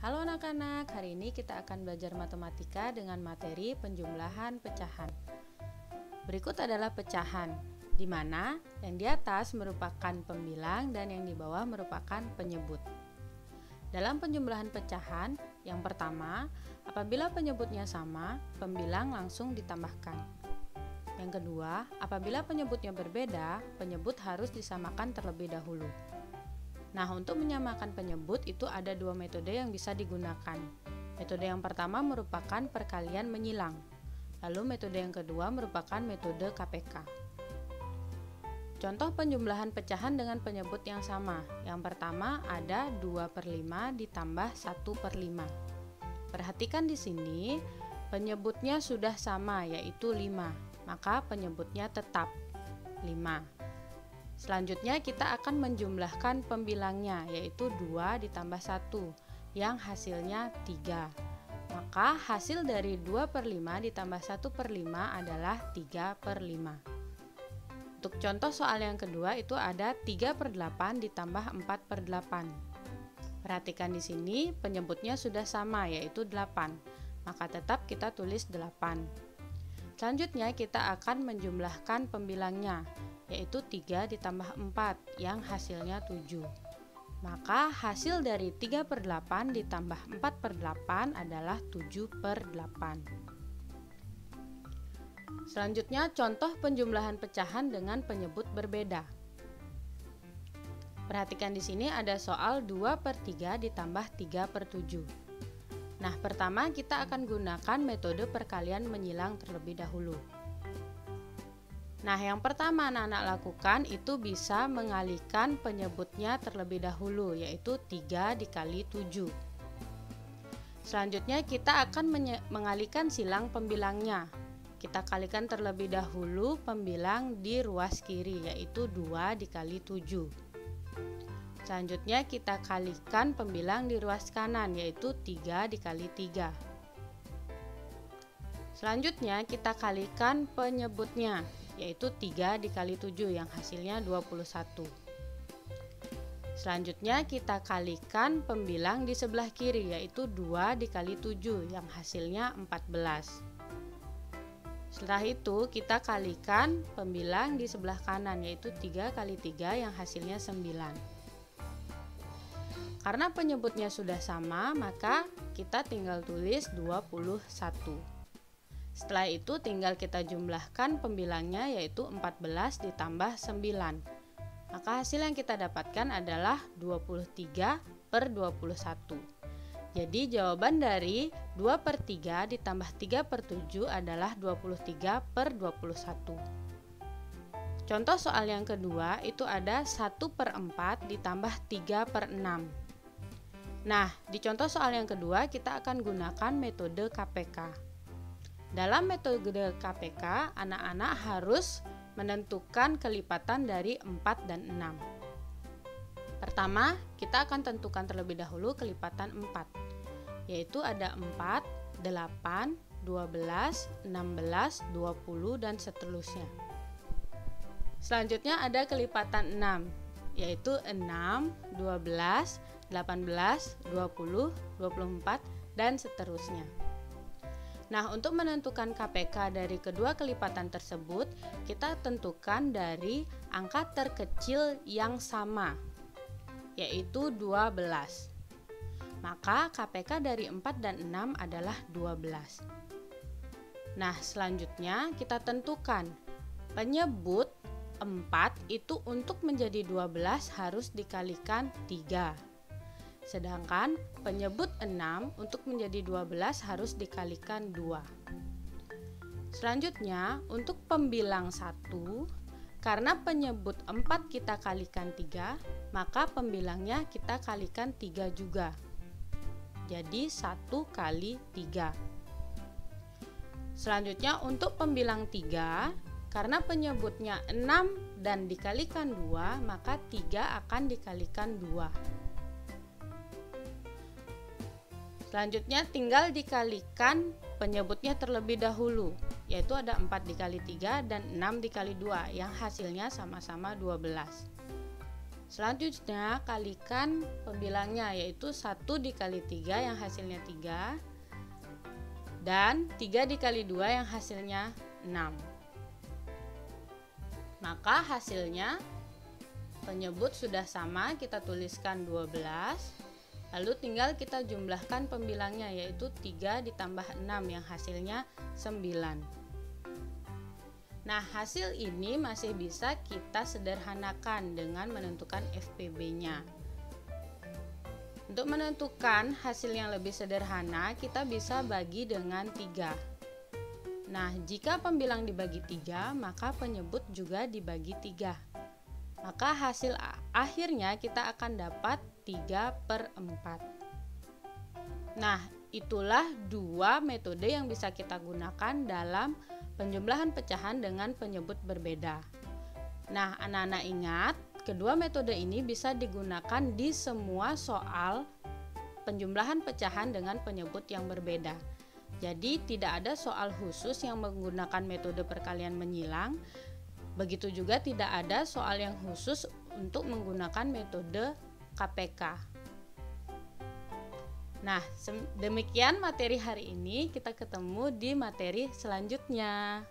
Halo anak-anak, hari ini kita akan belajar matematika dengan materi penjumlahan pecahan. Berikut adalah pecahan, di mana yang di atas merupakan pembilang dan yang di bawah merupakan penyebut. Dalam penjumlahan pecahan, yang pertama, apabila penyebutnya sama, pembilang langsung ditambahkan. Yang kedua, apabila penyebutnya berbeda, penyebut harus disamakan terlebih dahulu. Nah, untuk menyamakan penyebut itu ada dua metode yang bisa digunakan. Metode yang pertama merupakan perkalian menyilang. Lalu metode yang kedua merupakan metode KPK. Contoh penjumlahan pecahan dengan penyebut yang sama. Yang pertama ada 2/5 ditambah 1/5. Perhatikan di sini, penyebutnya sudah sama yaitu 5, maka penyebutnya tetap 5. Selanjutnya kita akan menjumlahkan pembilangnya yaitu 2 ditambah 1 yang hasilnya 3. Maka hasil dari 2/5 ditambah 1/5 adalah 3/5. Untuk contoh soal yang kedua itu ada 3/8 ditambah 4/8. Perhatikan di sini penyebutnya sudah sama yaitu 8. Maka tetap kita tulis 8. Selanjutnya kita akan menjumlahkan pembilangnya yaitu 3 ditambah 4 yang hasilnya 7. Maka hasil dari 3/8 ditambah 4/8 adalah 7/8. Selanjutnya contoh penjumlahan pecahan dengan penyebut berbeda. Perhatikan di sini ada soal 2/3 ditambah 3/7. Nah, pertama kita akan gunakan metode perkalian menyilang terlebih dahulu. Nah, yang pertama anak-anak lakukan itu bisa mengalihkan penyebutnya terlebih dahulu, yaitu 3 dikali 7. Selanjutnya kita akan mengalihkan silang pembilangnya. Kita kalikan terlebih dahulu pembilang di ruas kiri, yaitu 2 dikali 7. Selanjutnya kita kalikan pembilang di ruas kanan, yaitu 3 dikali 3. Selanjutnya kita kalikan penyebutnya, yaitu 3 dikali 7 yang hasilnya 21. Selanjutnya kita kalikan pembilang di sebelah kiri yaitu 2 dikali 7 yang hasilnya 14. Setelah itu kita kalikan pembilang di sebelah kanan yaitu 3 kali 3 yang hasilnya 9. Karena penyebutnya sudah sama maka kita tinggal tulis 21. Setelah itu tinggal kita jumlahkan pembilangnya yaitu 14 ditambah 9. Maka hasil yang kita dapatkan adalah 23/21. Jadi jawaban dari 2/3 ditambah 3/7 adalah 23/21. Contoh soal yang kedua itu ada 1/4 ditambah 3/6. Nah, di contoh soal yang kedua kita akan gunakan metode KPK. Dalam metode KPK, anak-anak harus menentukan kelipatan dari 4 dan 6. Pertama, kita akan tentukan terlebih dahulu kelipatan 4, yaitu ada 4, 8, 12, 16, 20, dan seterusnya. Selanjutnya ada kelipatan 6, yaitu 6, 12, 18, 20, 24, dan seterusnya. Nah, untuk menentukan KPK dari kedua kelipatan tersebut, kita tentukan dari angka terkecil yang sama, yaitu 12. Maka KPK dari 4 dan 6 adalah 12. Nah, selanjutnya kita tentukan penyebut 4 itu untuk menjadi 12 harus dikalikan 3. Sedangkan penyebut 6 untuk menjadi 12 harus dikalikan 2. Selanjutnya untuk pembilang 1, karena penyebut 4 kita kalikan 3, maka pembilangnya kita kalikan 3 juga. Jadi 1 kali 3. Selanjutnya untuk pembilang 3, karena penyebutnya 6 dan dikalikan 2, maka 3 akan dikalikan 2. Selanjutnya tinggal dikalikan penyebutnya terlebih dahulu, yaitu ada 4 dikali 3 dan 6 dikali 2 yang hasilnya sama-sama 12. Selanjutnya kalikan pembilangnya, yaitu 1 dikali 3 yang hasilnya 3 dan 3 dikali 2 yang hasilnya 6. Maka hasilnya penyebut sudah sama, kita tuliskan 12. Lalu tinggal kita jumlahkan pembilangnya, yaitu 3 ditambah 6 yang hasilnya 9. Nah, hasil ini masih bisa kita sederhanakan dengan menentukan FPB-nya. Untuk menentukan hasil yang lebih sederhana, kita bisa bagi dengan 3. Nah, jika pembilang dibagi 3, maka penyebut juga dibagi 3. Maka hasil akhirnya kita akan dapat 3/4. Nah, itulah dua metode yang bisa kita gunakan dalam penjumlahan pecahan dengan penyebut berbeda. Nah, anak-anak ingat, kedua metode ini bisa digunakan di semua soal penjumlahan pecahan dengan penyebut yang berbeda. Jadi, tidak ada soal khusus yang menggunakan metode perkalian menyilang. Begitu juga tidak ada soal yang khusus untuk menggunakan metode KPK. Nah, demikian materi hari ini. Kita ketemu di materi selanjutnya.